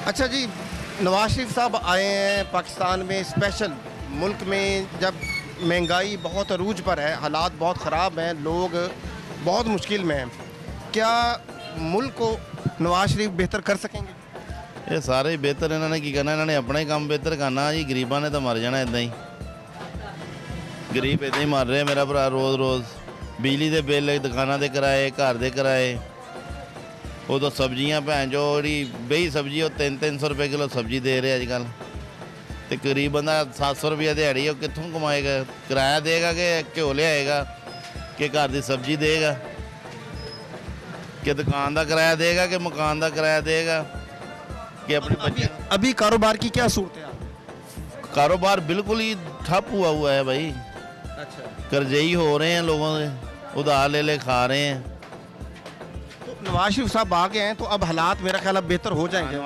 अच्छा जी, नवाज शरीफ साहब आए हैं पाकिस्तान में स्पेशल। मुल्क में जब महंगाई बहुत अरूज पर है, हालात बहुत ख़राब हैं, लोग बहुत मुश्किल में हैं, क्या मुल्क को नवाज शरीफ बेहतर कर सकेंगे? ਇਹ ਸਾਰੇ ਹੀ ਬਿਹਤਰ ਇਹਨਾਂ ਨੇ ਕੀ ਕਰਨਾ, ਇਹਨਾਂ ਨੇ ਆਪਣਾ ਹੀ ਕੰਮ ਬਿਹਤਰ ਕਰਨਾ ਜੀ। ਗਰੀਬਾਂ ਨੇ ਤਾਂ ਮਰ ਜਾਣਾ ਇਦਾਂ ਹੀ। ਗਰੀਬ ਇਦਾਂ ਹੀ ਮਰ ਰਿਹਾ ਮੇਰਾ ਭਰਾ ਰੋਜ਼ ਬਿਜਲੀ ਦੇ ਬਿੱਲ, ਦੁਕਾਨਾਂ ਦੇ ਕਿਰਾਏ, ਘਰ ਦੇ ਕਿਰਾਏ, ਉਦੋਂ ਸਬਜ਼ੀਆਂ ਭੈਣ ਜੋ ਜਿਹੜੀ ਬਈ ਸਬਜ਼ੀ ਉਹ 300 ਰੁਪਏ ਕਿਲੋ ਸਬਜ਼ੀ ਦੇ ਰਹੇ ਅੱਜ ਕੱਲ੍ਹ। ਅਤੇ ਗਰੀਬ ਬੰਦਾ 700 ਰੁਪਏ ਦਿਹਾੜੀ ਉਹ ਕਿੱਥੋਂ ਕਮਾਏਗਾ? ਕਿਰਾਇਆ ਦੇਗਾ ਕਿ ਘਿਓ ਲਿਆਏਗਾ ਕਿ ਘਰ ਦੀ ਸਬਜ਼ੀ ਦੇਗਾ ਕਿ ਦੁਕਾਨ ਦਾ ਕਿਰਾਇਆ ਦੇਗਾ ਕਿ ਮਕਾਨ ਦਾ ਕਿਰਾਇਆ ਦੇਗਾ कि अपने बच्चे। अभी कारोबार की क्या सूरत है? कारोबार बिल्कुल ही ठप हुआ है भाई। अच्छा, कर्जई हो रहे हैं, लोगों से उधार ले खा रहे हैं। तो नवाज शरीफ साहब आ गए हैं तो अब हालात मेरा ख्याल अब बेहतर हो जाएंगे।